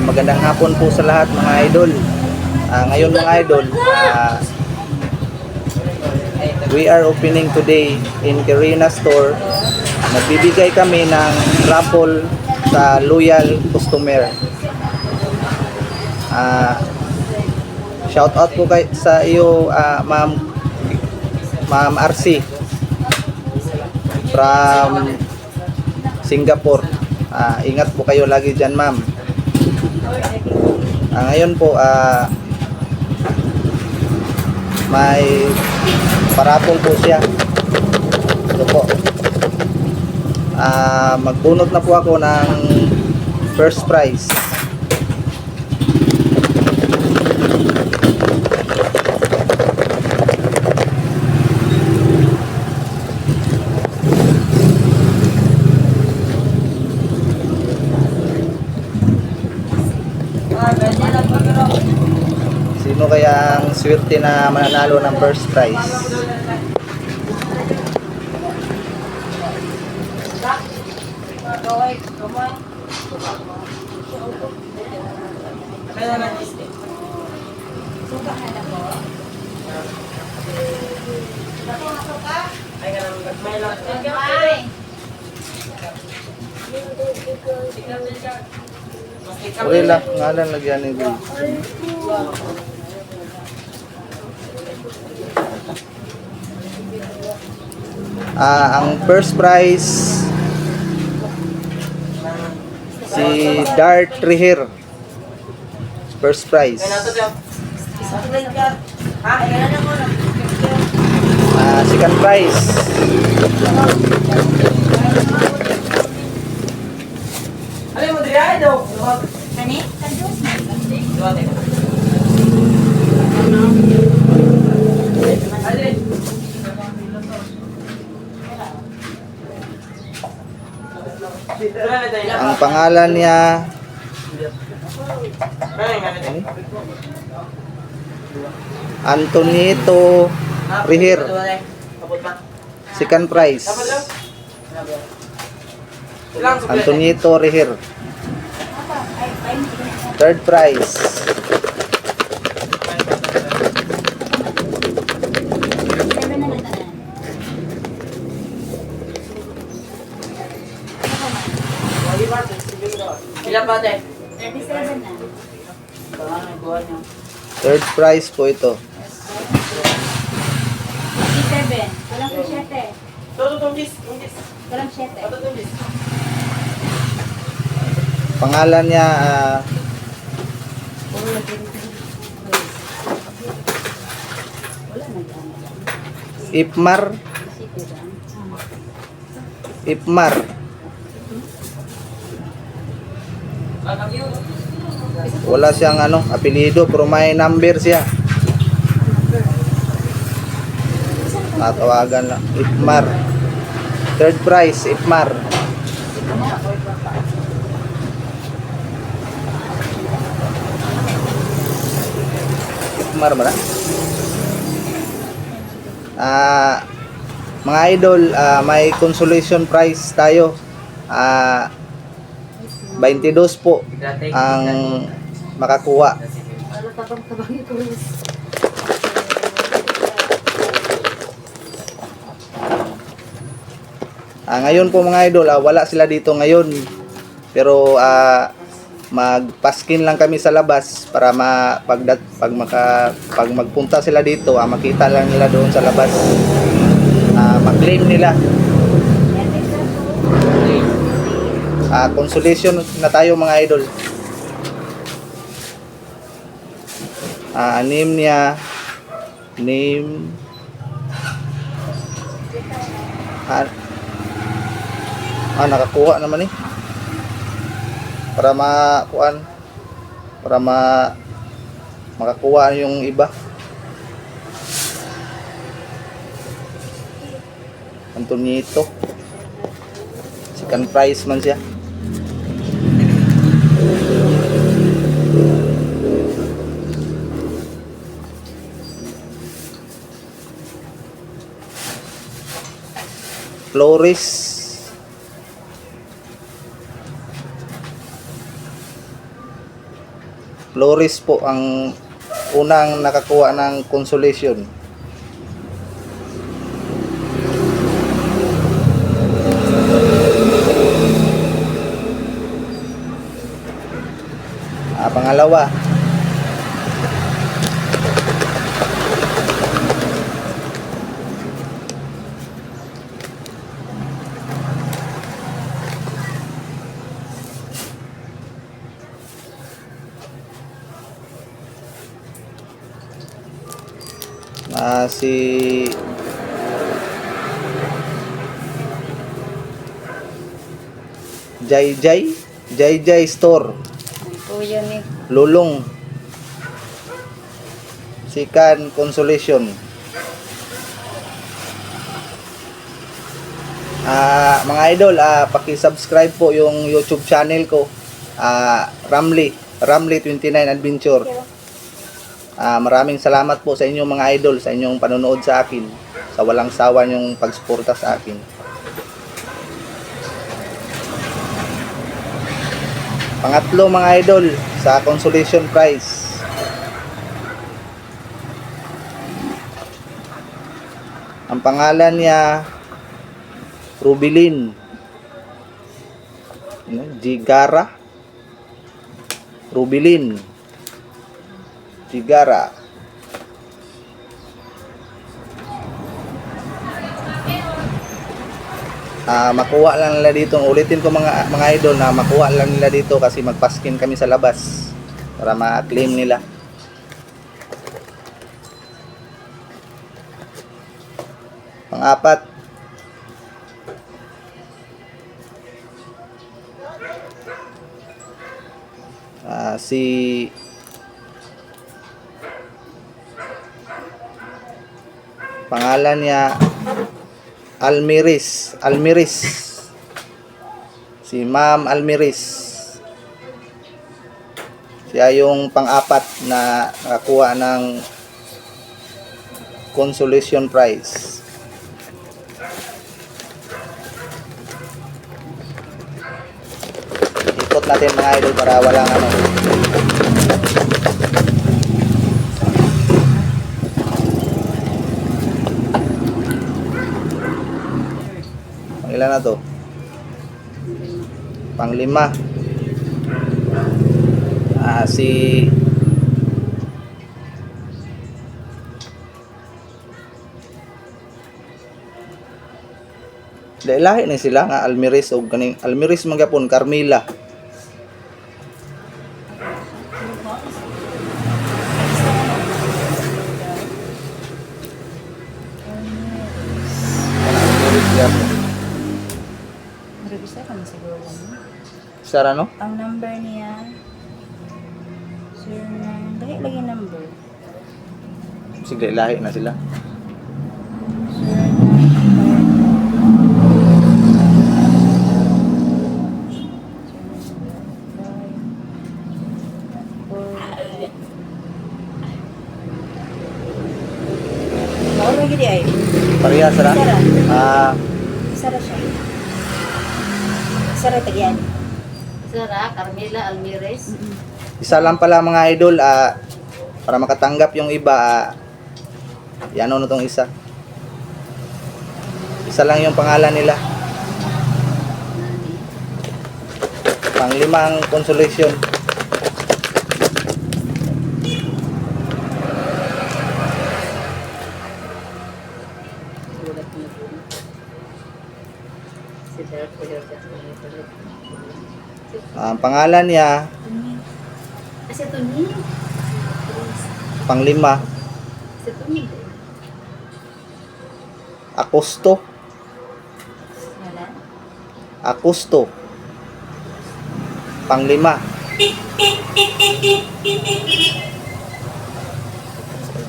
Magandang hapon po sa lahat mga idol. Ngayon mga idol, we are opening today in Kirina Store. Nagbibigay kami ng raffle sa loyal customer. Shout out po sa iyo, Ma'am RC from Singapore. Ingat po kayo lagi dyan, ma'am. Ngayon po, may parapol po siya. Ito po. Magbunot na po ako ng first prize. Sino kaya ang swerte na mananalo ng first prize? Okay lang, ngalan lagyan ni Bill. Ang first prize si Dart Rihir. First prize. Second prize ang pangalan niya Antonito Rihir. Second prize Antonito Rihir. Third prize third prize po ito. 27. Walang 7. Walang 7. Pangalan niya Ipmar. Wala siyang apelyido pero may number siya. Tatawagan lang. Ipmar. Third prize, Ipmar. Ipmar ba na? Mga idol, may consolation prize tayo. 22 po ang makakuha. Ngayon po mga idol, wala sila dito ngayon. Pero magpaskin lang kami sa labas para pag magpunta sila dito, makita lang nila doon sa labas. Mag-claim nila. Consolation na tayo mga idol. Name niya nakakuha naman para makakuha yung iba. Antonito. Second prize man siya. Flores. Flores po ang unang nakakuha ng consolation. Pangalawa, si Jai Store, Kuya ni Lulong, Sikan Consolation. Mga idol, paki-subscribe po yung YouTube channel ko, Ramli 29 Adventure. Maraming salamat po sa inyong mga idol, sa inyong panonood sa akin, sa walang sawa niyong pagsuporta sa akin. Pangatlo mga idol, sa consolation prize. Ang pangalan niya Rubilin Jigara. Rubilin Jigara. Makuha lang nila dito. Ulitin ko mga idol na makuha lang nila dito kasi magpaskin kami sa labas para ma-claim nila. Pang-apat, si pangalan niya Almiris. Si Ma'am Almiris. Siya yung pang-apat na nakakuha ng consolation prize. Ikot natin mga idol para walang ano. Ilan na to? Pang-5. Si lahi ni sila nga Almiris o kaning Almiris magapon Carmila. Revisa ka na siguro. Sara no? Ang number niya, sir, dahil lagi number. Sige, lahi na sila. Mao lagi di ay. Pareha sara? Sara siya. Sara tagyan. Sara, Carmela Almirez. Isa lang pala mga idol, para makatanggap yung iba, yan ano tong isa. Isa lang yung pangalan nila. Pang-5 ang consolation. Ang pangalan niya, Kasi ito ni. pang-5, Kasi ito ni. Agosto. Wala. Agosto. Pang-5.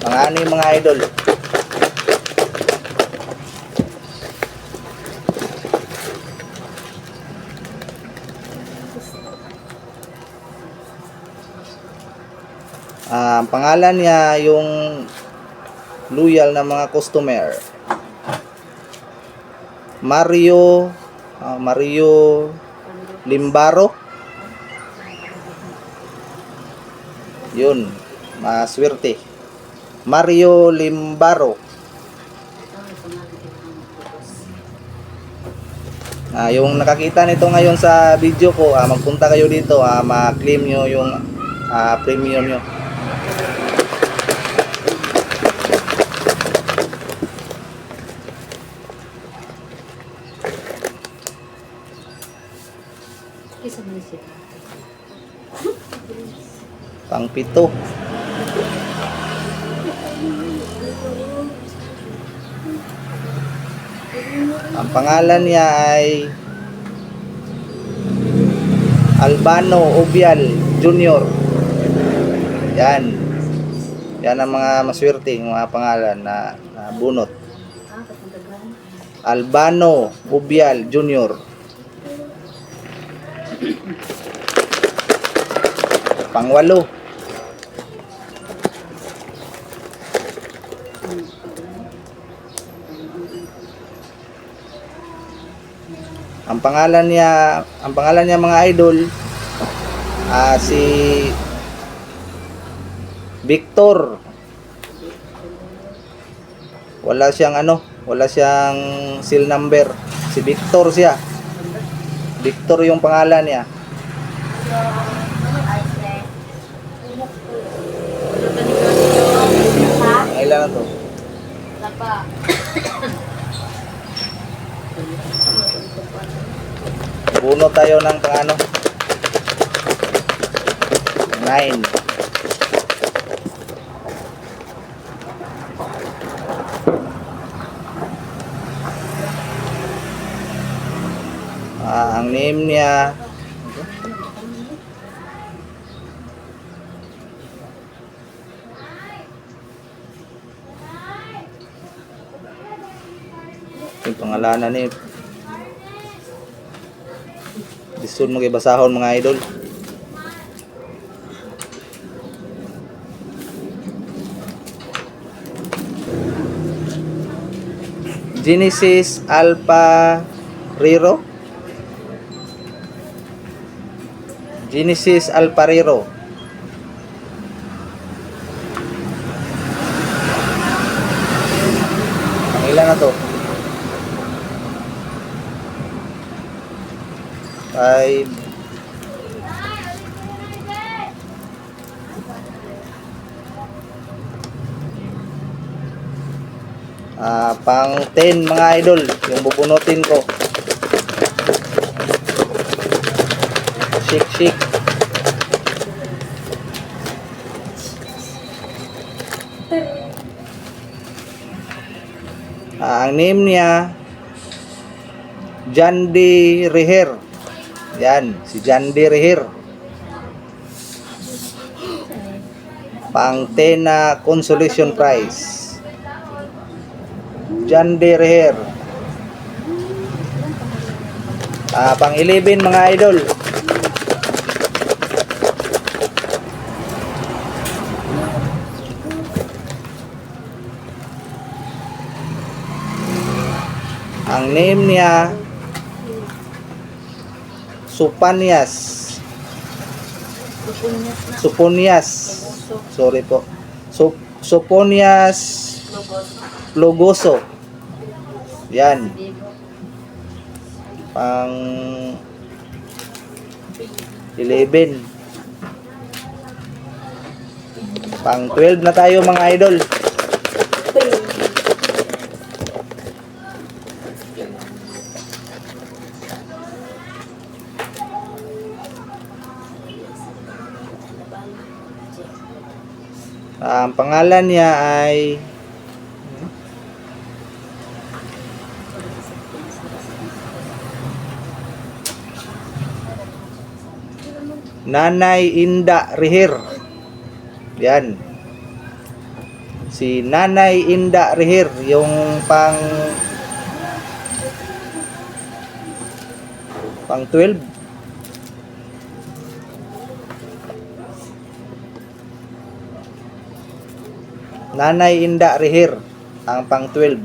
Pang-6 mga idol. Ang pangalan niya yung loyal na mga customer. Mario Limbaro. Yun, maswerte. Mario Limbaro. Yung nakakita nito ngayon sa video ko, magpunta kayo dito, ma-claim nyo yung premium nyo. Kisa mo siya. Pang-pito. Ang pangalan niya ay Albano Ubial Jr. Yan. Yan ang mga maswerteng mga pangalan na bunot. Katagalan. Albano Ubial Jr. Pang-walo. Ang pangalan niya mga idol, si Victor. Wala siyang seal number. Si Victor siya. Victor yung pangalan niya. Ang ilan na to? Lapa. Bunot tayo ng pang 9. Ang name niya yung pangalanan ni Disun mo kay basahon mga idol. Genesis Alpha Riro. Genesis Alparero. Ang ilan na to? 5. Pang 10 mga idol, yung bubunutin ko. Shik. Ang name niya Jandi Reher. Yan, si Jandi Reher. Pang 10 na consolation prize. Jandi Reher. Pang 11 mga idol. Ang name niya Supanias. Sorry po. Suponias Logoso. Yan. Pang 11. Pang 12 na tayo mga idol. Ang pangalan niya ay Nanay Inda Reher. Yan. Si Nanay Inda Reher, yung pang 12. Nanay Inda Reher, ang pang 12.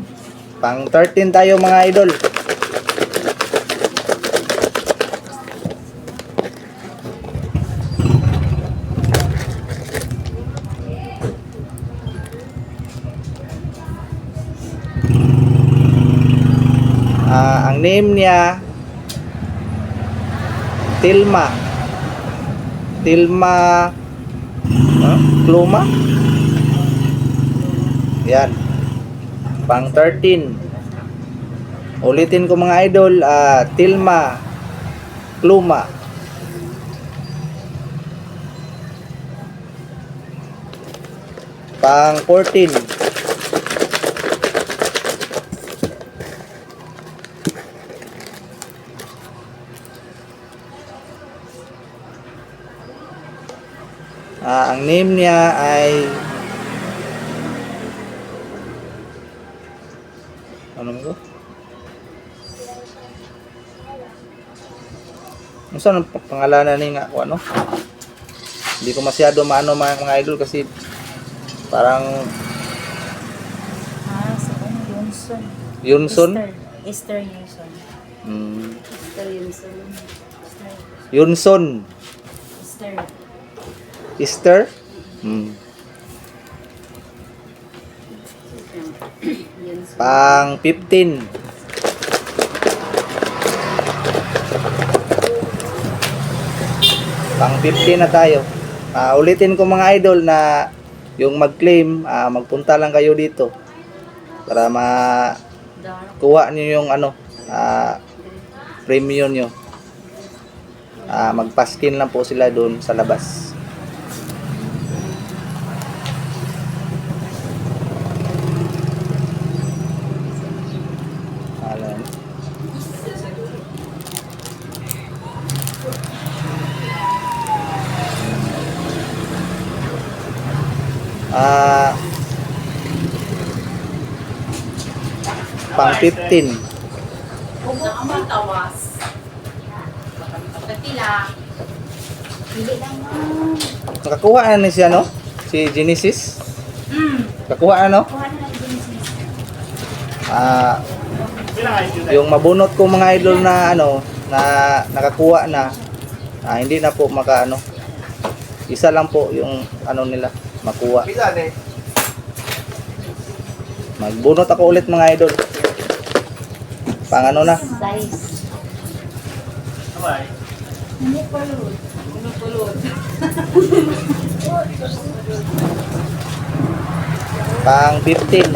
Pang 13 tayo mga idol. name niya Tilma. Tilma Kluma. Yan. Pang 13. Ulitin ko mga idol, Tilma Kluma. Pang 14. Ang name niya ay ano mo? Saan ang pangalanan ni nga ano? Hindi ko masyado maano mga idol kasi parang Sa Yunson. Yunson. Esther Yunson. Esther Yunson. Yunson. Esther. Easter. Yunson. Pang 15. Pang 15 na tayo. Ulitin ko mga idol na yung mag-claim, magpunta lang kayo dito para makuha niyo yung ano, premium nyo. Magpaskin lang po sila doon sa labas. Alam. Pang 15. Nakakuha na siya, no? Si Genesis. Nakakuha na, no? Kuha na lang Genesis. Yung mabunot ko mga idol na ano, na nakakuha na, hindi na po maka ano. Isa lang po yung ano nila, makuha. Magbunot ako ulit mga idol. Pang ano na? Size. Hindi pa load. Pang 15.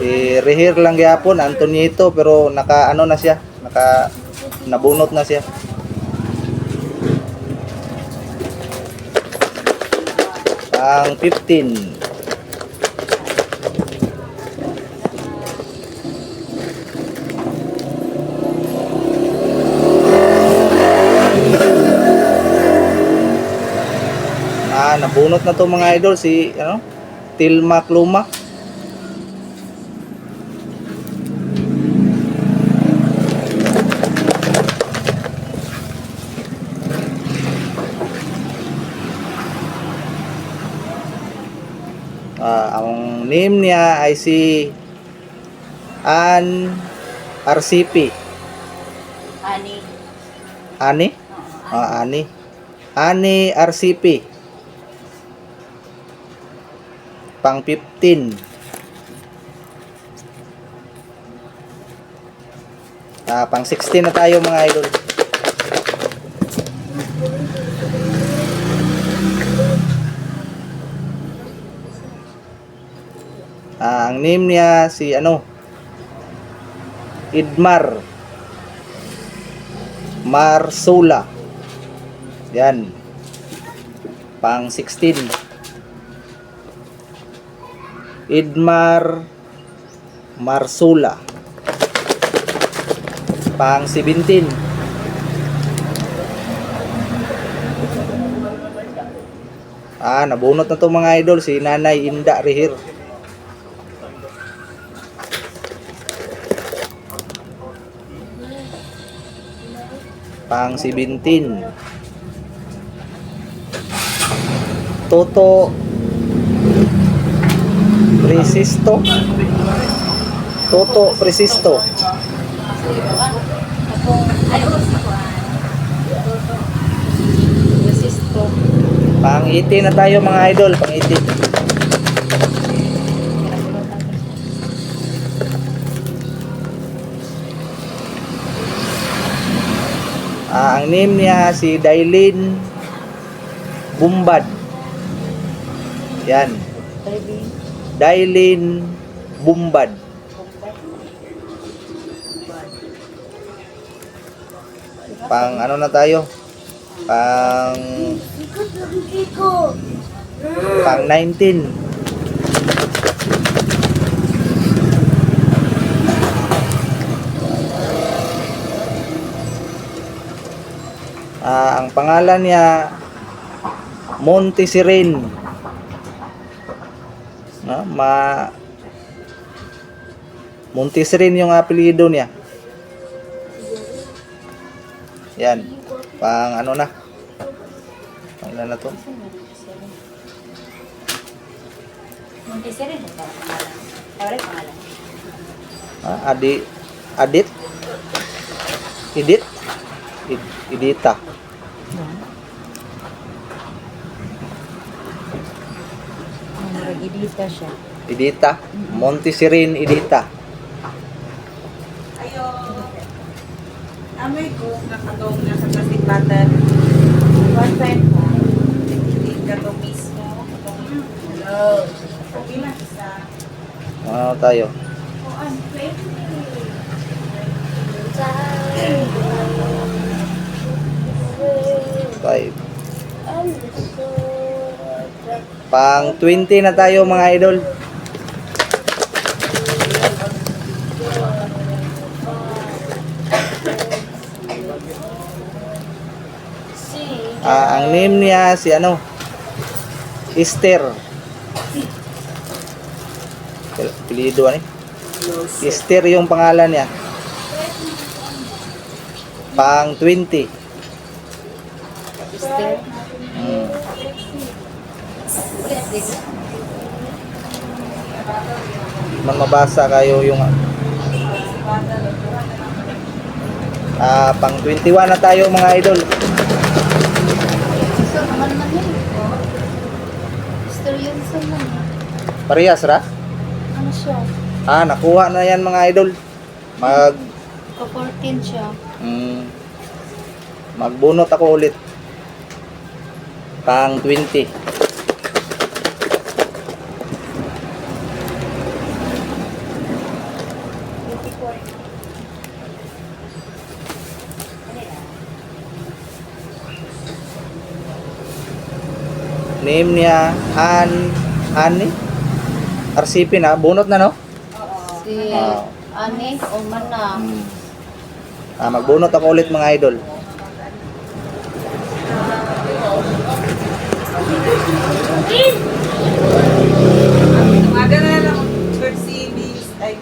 I-rehear lang gyapon Antonito pero naka ano na siya, naka nabunot na siya. Pang 15. Nabunot na to mga idol si ano? Tilma Kluma. Ang name niya ay si Ann RCP. Ani. Ani? Ani. Ani RCP. Pang 15. Pang 16 na tayo mga idol. Ang name niya si ano? Idmar Marsula. Yan. Pang 16. Idmar Marsula. Pang 17. Nabunot na to mga idol si Nanay Inda Rehir. Pang 17. Toto Presisto. Toto Presisto. Pang 80 na tayo mga idol, pang 80. Ang name niya si Dailin Bumbad. Yan. Baby. Dailin Bumbad. Pang ano na tayo? Pang 19. Ang pangalan niya Montesirin. Montesirin yung apelyido niya. Yan. Pang ano na? Pang ilan na to? Montessori rin ba pangalan? Tawari pangalan. Adit? Idita. Nag-edita siya. Idita. Montesirin Idita. Ayo. Amoy ko nakatong nasa kasipatan. One time po. Hindi ka to mismo. Hello. Okay na isa. Ano tayo? Five. Pang 20 na tayo mga idol. Ang name niya si ano? Esther. Pilido ano? Esther yung pangalan niya. Pang 20. Sister. Man mabasa kayo yung pang 21 na tayo mga idol. So, naman man yun. Sister yun sa man. Parehas ra? Ano siya? Nakuha na yan mga idol. Ka-14 siya. Magbunot ako ulit. Pang 20. Name niya Ani RCP na. Bunot na no? Si Ani o Mana. Magbunot ako ulit mga idol. Tumaga na lang ako Mercedes. Ay.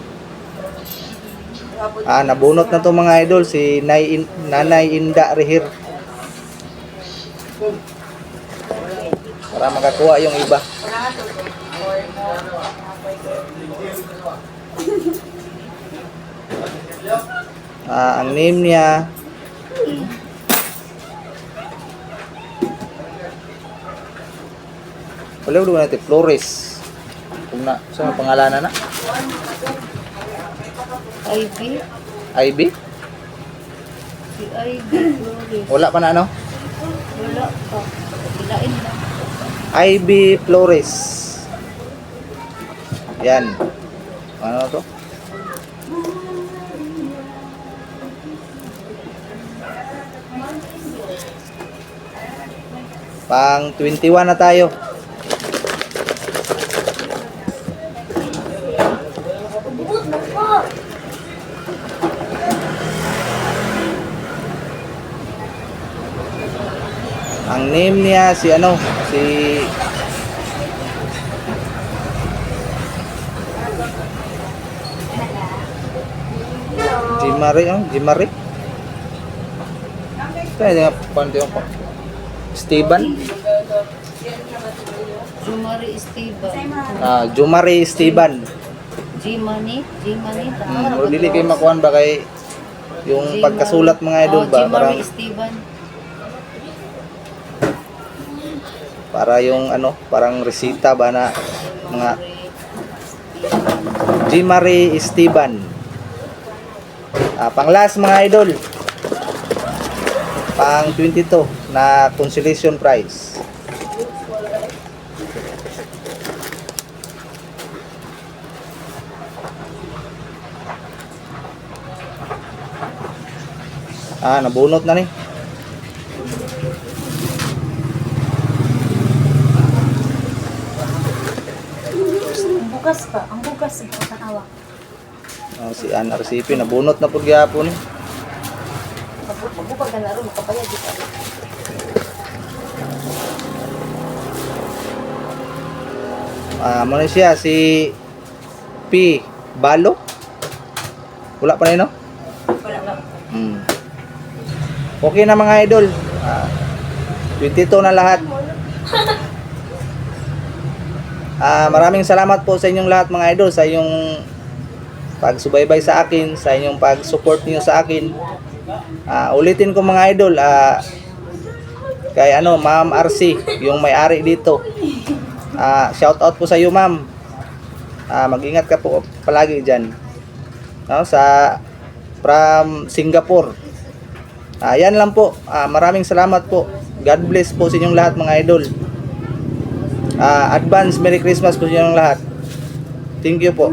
Nabunot na to mga idol si Nanay Inda Rehir. Para makakuha yung iba. Ang name niya wala ulo natin Flores. Kung na sa pangalanan na Ivy. Ivy? Si Ivy Flores. Wala pa na ano? Wala pa. Ilain lang. Ivy Flores. Yan. Ano to? Pang 21 na tayo. Ang name niya si ano? Si Jimari. Kaya panto yung Steven? Jumari Esteban. Jumari Steven. Jimani. Dili kayo makuhan ba kay yung pagkasulat mga idol ba? Jimari Esteban. Para yung ano, parang resita ba na mga G. Marie Esteban. Pang last mga idol. Pang 22 na consolation prize. Nabunot na ni. Ang bugas sa tanawa. Si Ana Recipe nabunot na pud gyapon. Magbubag na laro, makapayag dito. Muna siya si P. Balo. Wala pa na no? Wala lang. Okay na mga idol. 22 na lahat. Maraming salamat po sa inyong lahat mga idol, sa inyong pagsubaybay sa akin, sa inyong pag-support niyo sa akin. Ulitin ko mga idol, kay Ma'am RC, yung may-ari dito. Shout out po sa iyo, ma'am. Mag-ingat ka po palagi diyan. No, from Singapore. Yan lang po. Maraming salamat po. God bless po sa inyong lahat mga idol. Advance Merry Christmas po sa inyong lahat. Thank you po.